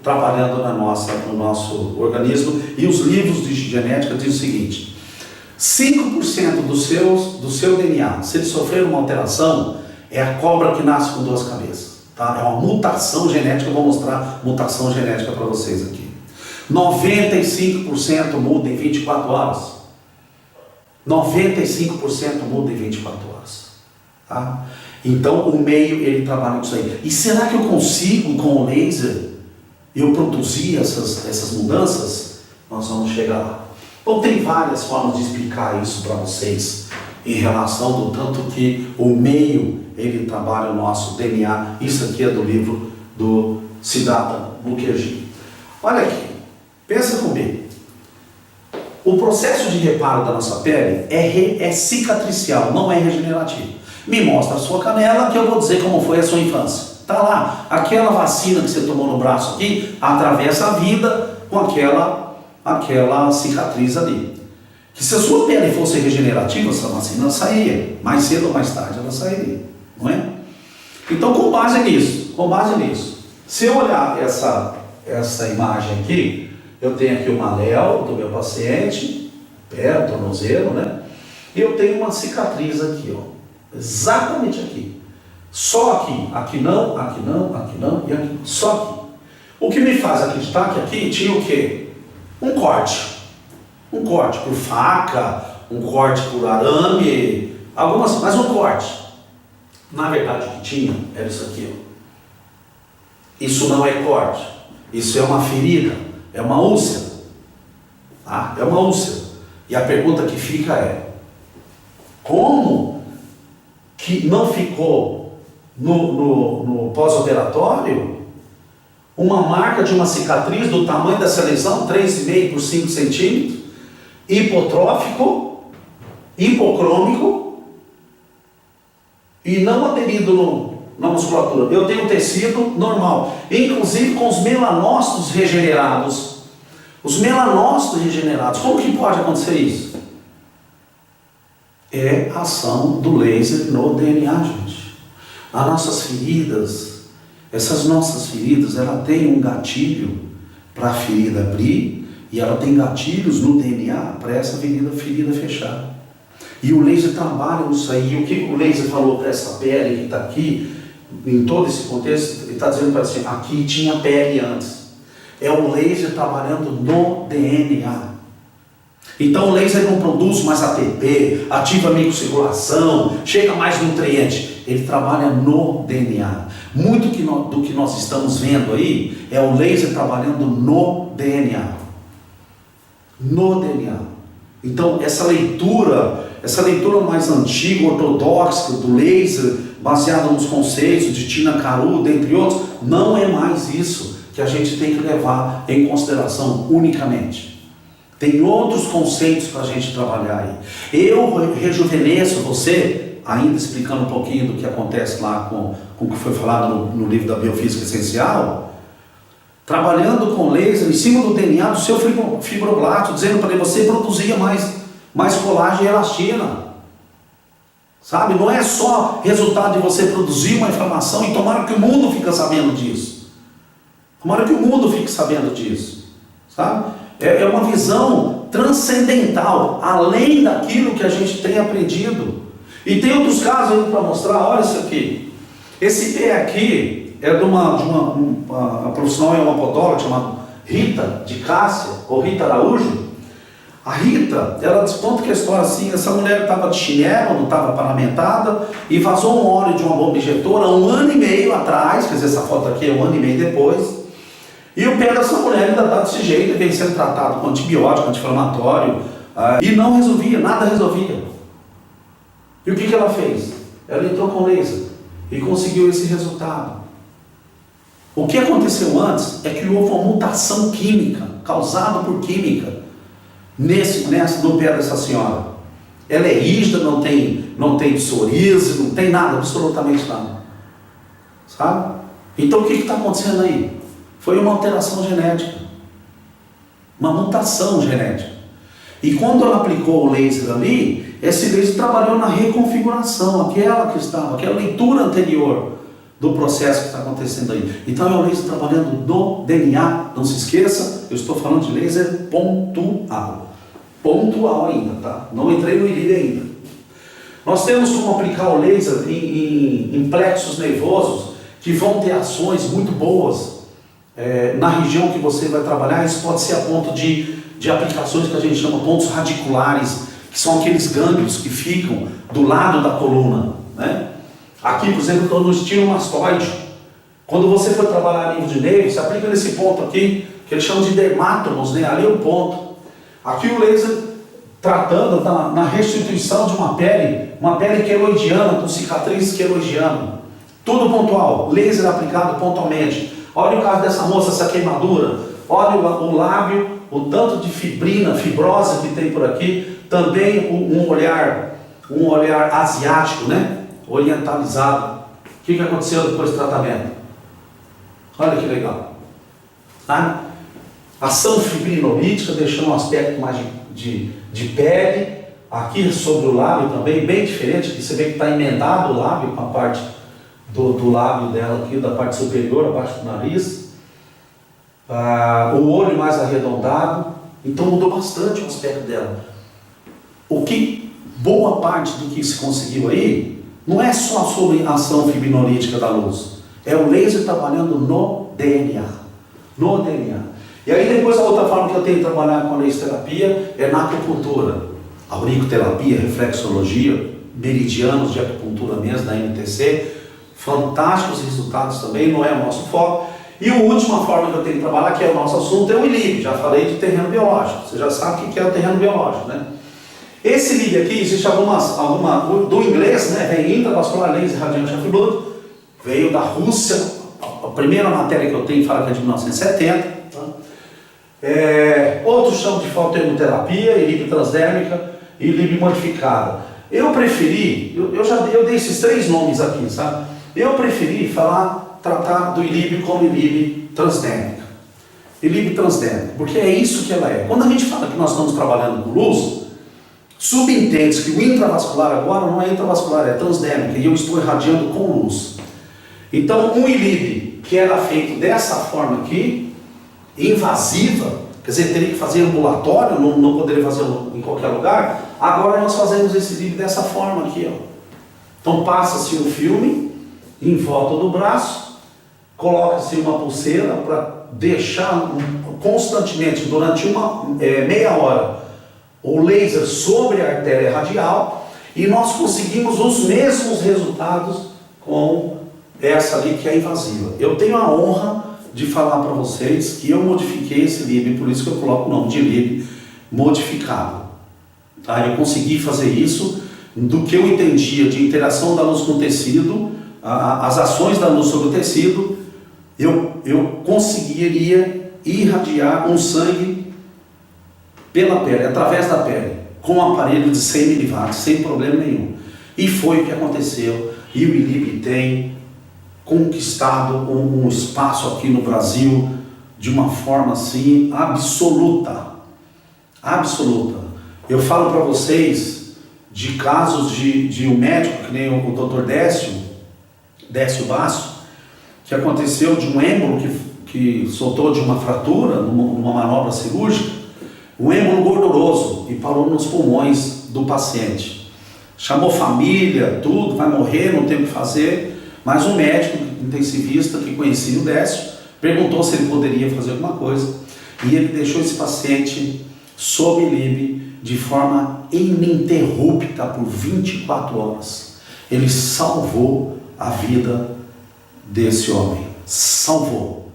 trabalhando no nosso organismo. E os livros de genética dizem o seguinte: 5% do seu DNA, se ele sofrer uma alteração, é a cobra que nasce com duas cabeças. Tá? É uma mutação genética. Eu vou mostrar mutação genética para vocês aqui. 95% muda em 24 horas. 95% muda em 24 horas. Tá? Então o meio ele trabalha com isso aí. E será que eu consigo com o laser eu produzir essas mudanças? Nós vamos chegar lá. Então tem várias formas de explicar isso para vocês em relação do tanto que o meio ele trabalha o nosso DNA. Isso aqui é do livro do Siddhartha Mukherjee. Olha aqui, pensa comigo. O processo de reparo da nossa pele é cicatricial, não é regenerativo. Me mostra a sua canela que eu vou dizer como foi a sua infância. Está lá, aquela vacina que você tomou no braço aqui, atravessa a vida com aquela cicatriz ali. Que se a sua pele fosse regenerativa, essa vacina sairia. Mais cedo ou mais tarde ela sairia. não é? Então, com base nisso, se eu olhar essa imagem aqui, eu tenho aqui o maléolo do meu paciente, pé, tornozelo, né? E eu tenho uma cicatriz aqui, ó, exatamente aqui. Só aqui não, aqui e aqui, só aqui. O que me faz acreditar que aqui tinha o quê? Um corte por faca, um corte por arame, mas um corte. Na verdade, o que tinha era isso aqui, ó. Isso não é corte, isso é uma ferida, é uma úlcera, tá? É uma úlcera. E a pergunta que fica é: como que não ficou no pós-operatório uma marca de uma cicatriz do tamanho dessa lesão, 3,5 por 5 centímetros, hipotrófico, hipocrômico e não aderido na musculatura? Eu tenho tecido normal, inclusive com os melanócitos regenerados. Os melanócitos regenerados, como que pode acontecer isso? É a ação do laser no DNA, gente. As nossas feridas, essas nossas feridas, ela tem um gatilho para a ferida abrir e ela tem gatilhos no DNA para essa ferida fechar. E o laser trabalha nisso aí. E o que o laser falou para essa pele que está aqui, em todo esse contexto, ele está dizendo para assim, aqui tinha pele antes. É o laser trabalhando no DNA. Então o laser não produz mais ATP, ativa a microcirculação, chega mais nutriente. Ele trabalha no DNA. Muito do que nós estamos vendo aí é o laser trabalhando no DNA. No DNA. Então essa leitura mais antiga, ortodoxa do laser, baseada nos conceitos de Tina Caru, dentre outros, não é mais isso que a gente tem que levar em consideração unicamente. Tem outros conceitos para a gente trabalhar aí. Eu rejuvenesço você, ainda explicando um pouquinho do que acontece lá com o que foi falado no livro da Biofísica Essencial, trabalhando com laser em cima do DNA do seu fibroblasto, dizendo para ele, você produzia mais colágeno e elastina. Sabe? Não é só resultado de você produzir uma inflamação, e tomara que o mundo fique sabendo disso. Tomara que o mundo fique sabendo disso. Sabe? É uma visão transcendental, além daquilo que a gente tem aprendido. E tem outros casos aí para mostrar, olha isso aqui. Esse pé aqui é de uma profissional, é uma podóloga chamada Rita de Cássia, ou Rita Araújo. A Rita, ela desconta que a história assim, essa mulher estava de chinelo, não estava paramentada, e vazou um óleo de uma bomba injetora 1 ano e meio atrás, quer dizer, essa foto aqui é 1 ano e meio depois. E o pé dessa mulher ainda está desse jeito, e vem sendo tratado com antibiótico, anti-inflamatório, e não resolvia, nada resolvia. E o que ela fez? Ela entrou com laser e conseguiu esse resultado. O que aconteceu antes é que houve uma mutação química, causada por química, no pé dessa senhora. Ela é rígida, não tem psoríase, não tem nada, absolutamente nada. Sabe? Então o que está acontecendo aí? Foi uma alteração genética, uma mutação genética. E quando ela aplicou o laser ali, esse laser trabalhou na reconfiguração, aquela leitura anterior do processo que está acontecendo aí. Então é o laser trabalhando no DNA, não se esqueça, eu estou falando de laser pontual. Pontual ainda, tá? Não entrei no ILID ainda. Nós temos como aplicar o laser em plexos nervosos que vão ter ações muito boas. Na região que você vai trabalhar, isso pode ser a ponto de aplicações que a gente chama pontos radiculares, que são aqueles gânglios que ficam do lado da coluna, né? Aqui, por exemplo, estou no estilomastoide. Quando você for trabalhar a nível de nervo, você aplica nesse ponto aqui, que eles chamam de dermátomos, né? Ali é o ponto. Aqui o laser tratando na restituição de uma pele queloidiana, com cicatriz queloidiana. Tudo pontual, laser aplicado pontualmente. Olha o caso dessa moça, essa queimadura. Olha o lábio, o tanto de fibrose que tem por aqui. Também um olhar asiático, né? Orientalizado. O que aconteceu depois do tratamento? Olha que legal. Tá? Ação fibrinolítica, deixando um aspecto mais de pele. Aqui sobre o lábio também, bem diferente, que você vê que está emendado o lábio com a parte do lábio dela aqui, da parte superior, abaixo do nariz. O olho mais arredondado. Então mudou bastante o aspecto dela. Boa parte do que se conseguiu aí, não é só sobre a ação fibrinolítica da luz. É o laser trabalhando no DNA. No DNA. E aí depois a outra forma que eu tenho de trabalhar com a laser terapia é na acupuntura. Auriculoterapia, reflexologia, meridianos de acupuntura mesmo, da MTC. Fantásticos resultados também, não é o nosso foco. E a última forma que eu tenho de trabalhar, que é o nosso assunto, é o ILIB. Já falei de terreno biológico. Você já sabe o que é o terreno biológico, né? Esse ILIB aqui, existe alguma do inglês, né? Vem intravascular laser radiante fibroso. Veio da Rússia. A primeira matéria que eu tenho fala que é de 1970. Tá? Outros chamam de fotohemoterapia, ILIB transdérmica e ILIB modificada. Eu preferi, eu dei esses 3 nomes aqui, sabe? Eu preferi tratar do ILIB como ILIB transdérmica. ILIB transdérmica, porque é isso que ela é. Quando a gente fala que nós estamos trabalhando com luz, subentende que o intravascular agora não é intravascular, é transdérmica, e eu estou irradiando com luz. Então, um ILIB que era feito dessa forma aqui, invasiva, quer dizer, teria que fazer ambulatório, não poderia fazer em qualquer lugar, agora nós fazemos esse ILIB dessa forma aqui, ó. Então passa-se um filme em volta do braço, coloca-se uma pulseira para deixar constantemente, durante meia hora, o laser sobre a artéria radial, e nós conseguimos os mesmos resultados com essa ali que é invasiva. Eu tenho a honra de falar para vocês que eu modifiquei esse ILIB, por isso que eu coloco o nome de ILIB modificado. Tá? Eu consegui fazer isso do que eu entendia de interação da luz com o tecido, as ações da luz sobre o tecido, eu conseguiria irradiar um sangue pela pele, através da pele, com um aparelho de 100 mW, sem problema nenhum. E foi o que aconteceu, e o ILIB tem conquistado um espaço aqui no Brasil de uma forma assim absoluta. Absoluta. Eu falo para vocês de casos de um médico, que nem o Dr. Décio Basso, que aconteceu de um êmbolo que soltou de uma fratura, numa manobra cirúrgica, um êmbolo gorduroso, e parou nos pulmões do paciente. Chamou família, tudo, vai morrer, não tem o que fazer, mas um médico intensivista que conhecia o Décio perguntou se ele poderia fazer alguma coisa, e ele deixou esse paciente sob ILIB de forma ininterrupta por 24 horas. Ele salvou a vida desse homem. Salvou.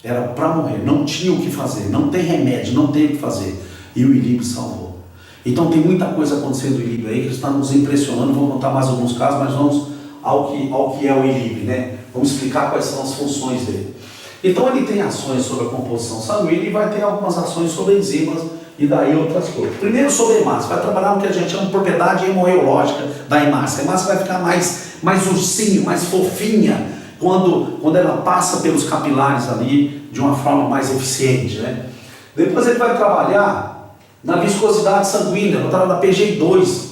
Era para morrer, não tinha o que fazer, não tem remédio, não tem o que fazer. E o ILIB salvou. Então tem muita coisa acontecendo no ILIB aí que está nos impressionando. Vou contar mais alguns casos, mas vamos ao que é o ILIB, né? Vamos explicar quais são as funções dele. Então ele tem ações sobre a composição sanguínea e vai ter algumas ações sobre enzimas e daí outras coisas. Primeiro sobre a hemácia, vai trabalhar no que a gente chama de propriedade hemorreológica da hemácia. A hemácia vai ficar mais ursinho, mais fofinha, quando ela passa pelos capilares ali de uma forma mais eficiente, né? Depois ele vai trabalhar na viscosidade sanguínea, vai trabalhar na PGI2,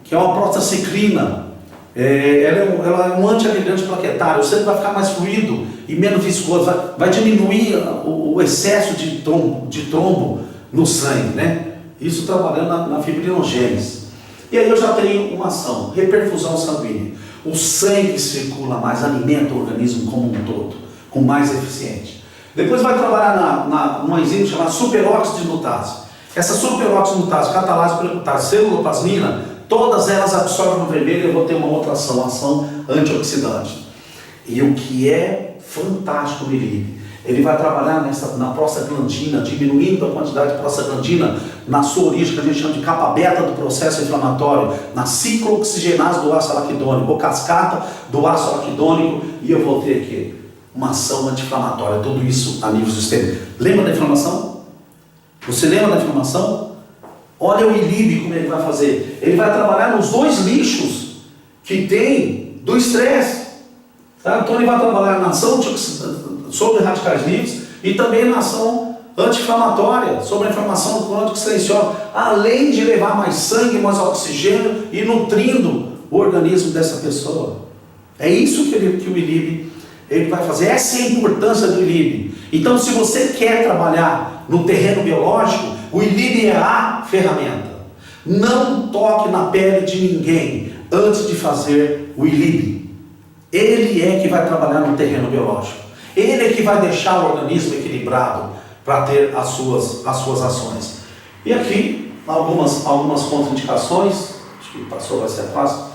que é uma prostacyclina. Ela é um antiagregante plaquetário, o sangue vai ficar mais fluido e menos viscoso, vai diminuir o excesso de trombo no sangue, né? Isso trabalhando na fibrinogênese. E aí eu já tenho uma ação, reperfusão sanguínea. O sangue circula mais, alimenta o organismo como um todo, com mais eficiente. Depois vai trabalhar numa enzima chamada superoxidinutase. Essa superoxidinutase, catalase percutase, celuloplasmina, todas elas absorvem o vermelho e eu vou ter uma outra ação antioxidante. E o que é fantástico no ILIB, ele vai trabalhar na prostaglandina, diminuindo a quantidade de prostaglandina na sua origem, que a gente chama de capa beta do processo inflamatório, na ciclooxigenase do ácido araquidônico, ou cascata do ácido araquidônico, e eu vou ter aqui uma ação anti-inflamatória, tudo isso a nível sistêmico. Lembra da inflamação? Você lembra da inflamação? Olha o ILIB como ele vai fazer. Ele vai trabalhar nos 2 lixos que tem do estresse. Tá? Então ele vai trabalhar na ação sobre radicais livres e também na ação anti-inflamatória, sobre a inflamação crônica silenciosa, além de levar mais sangue, mais oxigênio e nutrindo o organismo dessa pessoa. É isso que o ILIB ele vai fazer. Essa é a importância do ILIB. Então, se você quer trabalhar no terreno biológico, o ILIB é a ferramenta. Não toque na pele de ninguém antes de fazer o ILIB. Ele é que vai trabalhar no terreno biológico. Ele é que vai deixar o organismo equilibrado para ter as suas ações. E aqui, algumas contraindicações, acho que passou, vai ser fácil.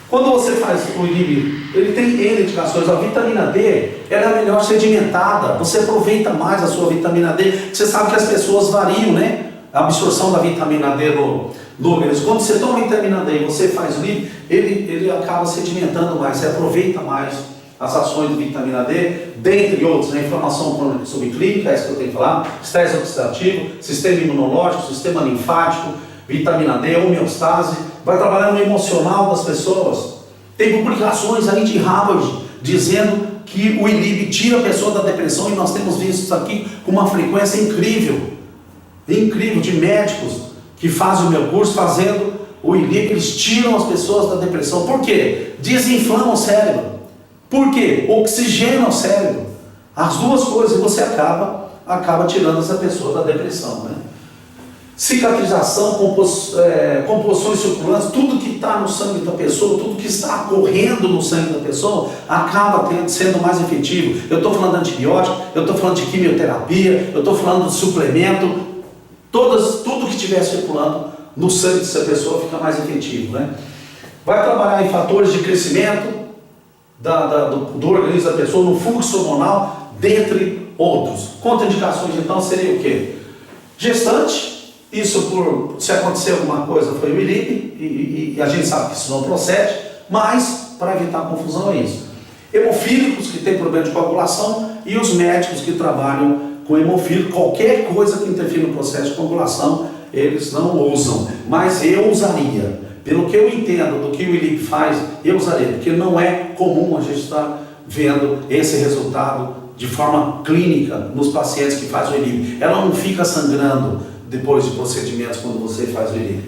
Quando você faz o ILIB, ele tem N indicações. A vitamina D, ela é melhor sedimentada, você aproveita mais a sua vitamina D. Você sabe que as pessoas variam, né? A absorção da vitamina D no organismo. Quando você toma vitamina D e você faz o ILIB, ele acaba sedimentando mais, você aproveita mais as ações de vitamina D, dentre outros, né? Inflamação crônica subclínica, é isso que eu tenho que falar, estresse oxidativo, sistema imunológico, sistema linfático, vitamina D, homeostase, vai trabalhar no emocional das pessoas. Tem publicações aí de Harvard dizendo que o ILIB tira a pessoa da depressão, e nós temos visto isso aqui com uma frequência incrível, de médicos que fazem o meu curso fazendo o ILIB, eles tiram as pessoas da depressão. Por quê? Desinflamam o cérebro. Por quê? Oxigena o cérebro. As duas coisas, você acaba tirando essa pessoa da depressão, né? Cicatrização, composições circulantes, tudo que está no sangue da pessoa, tudo que está correndo no sangue da pessoa, acaba sendo mais efetivo. Eu estou falando de antibiótico, eu estou falando de quimioterapia, eu estou falando de suplemento, tudo que estiver circulando no sangue dessa pessoa fica mais efetivo, né? Vai trabalhar em fatores de crescimento do organismo da pessoa, no fluxo hormonal, dentre outros. Contraindicações, então, seria o quê? Gestante, isso se acontecer alguma coisa foi o ILIB, e a gente sabe que isso não procede, mas para evitar confusão é isso. Hemofílicos, que tem problema de coagulação, e os médicos que trabalham com hemofílico, qualquer coisa que interfira no processo de coagulação, eles não usam, mas eu usaria. Pelo que eu entendo do que o ILIB faz, eu usaria, porque não é comum a gente estar vendo esse resultado de forma clínica nos pacientes que fazem o ILIB. Ela não fica sangrando depois de procedimentos quando você faz o ILIB.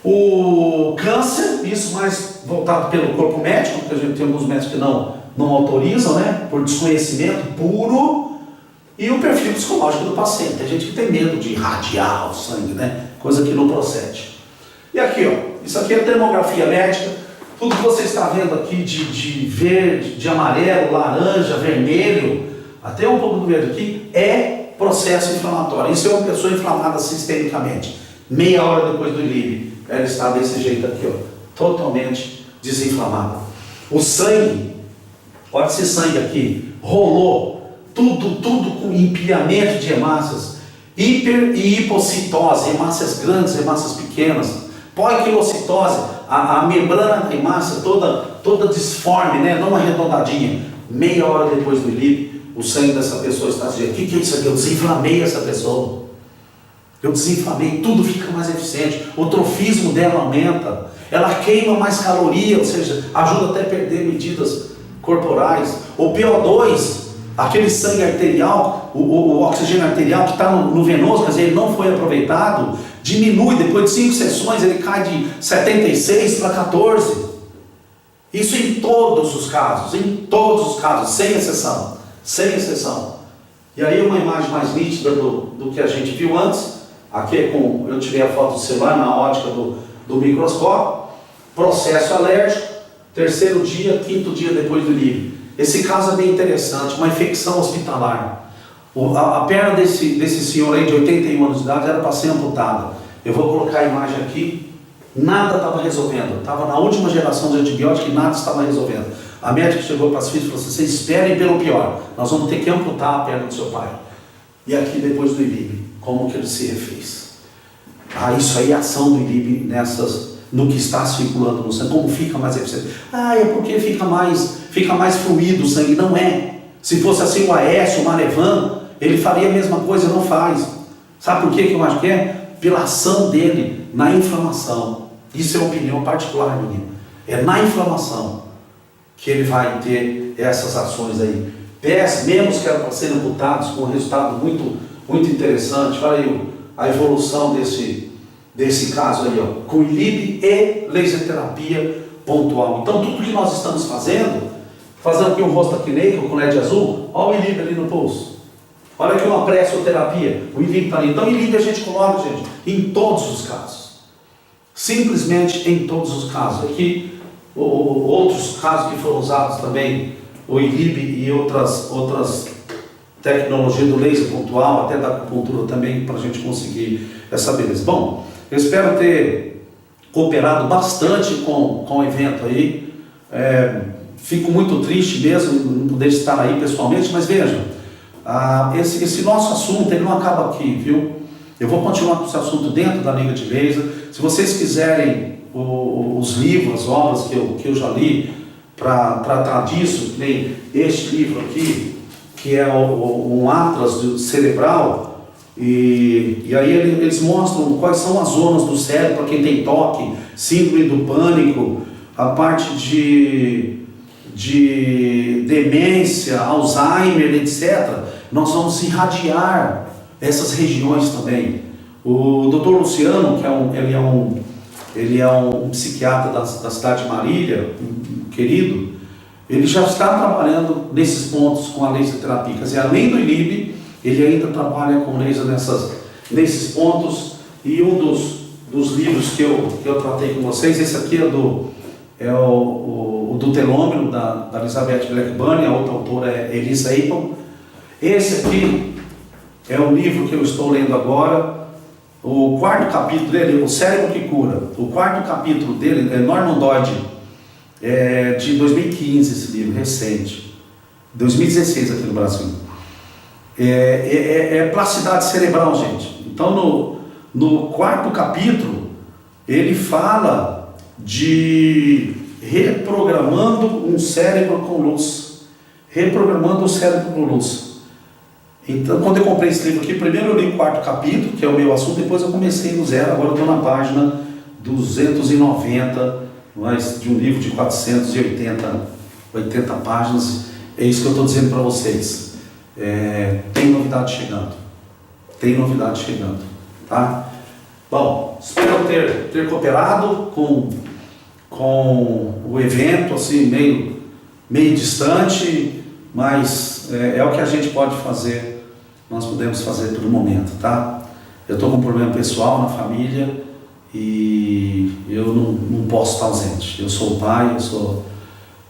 O câncer, isso mais voltado pelo corpo médico, porque a gente tem alguns médicos que não autorizam, né, por desconhecimento puro, e o perfil psicológico do paciente. Tem gente que tem medo de irradiar o sangue, né, coisa que não procede. E aqui, ó, isso aqui é termografia médica, tudo que você está vendo aqui de verde, de amarelo, laranja, vermelho, até um pouco do verde aqui, é processo inflamatório. Isso é uma pessoa inflamada sistemicamente. Meia hora depois do ILIB, ela está desse jeito aqui, ó, totalmente desinflamada. O sangue, olha esse sangue aqui, rolou, tudo com empilhamento de hemácias, hiper e hipocitose, hemácias grandes, hemácias pequenas, poiquilocitose, a membrana da hemácia toda disforme, né? Não arredondadinha. Meia hora depois do ILIB, o sangue dessa pessoa está dizendo: o que é isso aqui? Eu desinflamei essa pessoa. Eu desinflamei, tudo fica mais eficiente. O trofismo dela aumenta. Ela queima mais caloria, ou seja, ajuda até a perder medidas corporais. O PO2, aquele sangue arterial, o oxigênio arterial que está no venoso, quer dizer, ele não foi aproveitado, diminui, depois de 5 sessões ele cai de 76 para 14. Isso em todos os casos, sem exceção. E aí uma imagem mais nítida do que a gente viu antes, aqui é eu tirei a foto do celular na ótica do microscópio, processo alérgico, 3º dia, 5º dia depois do ILIB. Esse caso é bem interessante, uma infecção hospitalar. A perna desse senhor aí de 81 anos de idade era para ser amputada. Eu vou colocar a imagem aqui. Nada estava resolvendo. Estava na última geração de antibiótico e nada estava resolvendo. A médica chegou para as filhas e falou assim: vocês esperem pelo pior. Nós vamos ter que amputar a perna do seu pai. E aqui depois do ILIB, como que ele se refez? Isso aí é a ação do ILIB no que está circulando no sangue. Como fica mais eficiente? É porque fica mais fluido o sangue. Não é. Se fosse assim o Aécio, o Marevan, ele faria a mesma coisa, não faz. Sabe por que eu acho que é? Pela ação dele na inflamação. Isso é opinião particular minha. É na inflamação que ele vai ter essas ações aí. Pés mesmo que eram para serem amputados com um resultado muito, muito interessante. Olha aí a evolução desse caso aí, ó, com ILIB e laser terapia pontual. Então tudo que nós estamos fazendo aqui um rosto acneico com LED azul, olha o ILIB ali no pulso. Olha aqui uma pressoterapia, o ILIB está ali. Então ILIB a gente coloca, gente, em todos os casos. Simplesmente em todos os casos. Aqui, outros casos que foram usados também, o ILIB e outras tecnologias do laser pontual, até da acupuntura também, para a gente conseguir essa beleza. Bom, eu espero ter cooperado bastante com o evento aí. Fico muito triste mesmo não poder estar aí pessoalmente, mas vejam, esse nosso assunto ele não acaba aqui, viu? Eu vou continuar com esse assunto dentro da Liga de Laser. Se vocês quiserem os livros, as obras que eu já li para tratar disso, que nem este livro aqui, que é um atlas cerebral, e aí eles mostram quais são as zonas do cérebro para quem tem toque, síndrome do pânico, a parte de demência, Alzheimer, etc. Nós vamos irradiar essas regiões também. O Dr. Luciano, que ele é um psiquiatra da cidade de Marília, um querido, ele já está trabalhando nesses pontos com a laser terapia. Quer dizer, além do ILIB, ele ainda trabalha com laser nesses pontos. E um dos livros que eu tratei com vocês, esse aqui é o do telômero da Elizabeth Blackburn, a outra autora é Elisa Apel. Esse aqui é o livro que eu estou lendo agora. O quarto capítulo dele, O Cérebro que Cura. O quarto capítulo dele é Norman Doidge, de 2015, esse livro, recente. 2016 aqui no Brasil. Plasticidade cerebral, gente. Então, no quarto capítulo, ele fala de reprogramando um cérebro com luz. Reprogramando o cérebro com luz. Então, quando eu comprei esse livro aqui, primeiro eu li o quarto capítulo, que é o meu assunto, depois eu comecei no zero, agora eu estou na página 290, mas de um livro de 480 páginas. É isso que eu estou dizendo para vocês. Tem novidade chegando. Tem novidade chegando. Tá? Bom, espero ter cooperado com o evento, assim, meio distante, mas é o que a gente pode fazer. Nós podemos fazer todo momento, tá? Eu estou com um problema pessoal na família e eu não posso estar ausente. Eu sou pai,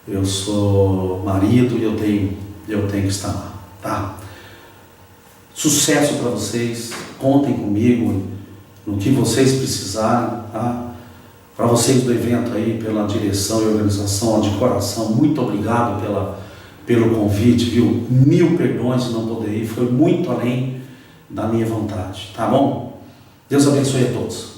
eu sou marido e eu tenho que estar lá, tá? Sucesso para vocês, contem comigo no que vocês precisarem, tá? Para vocês do evento aí, pela direção e organização, de coração, muito obrigado pelo convite, viu? 1000 perdões de não poder ir, foi muito além da minha vontade, tá bom? Deus abençoe a todos.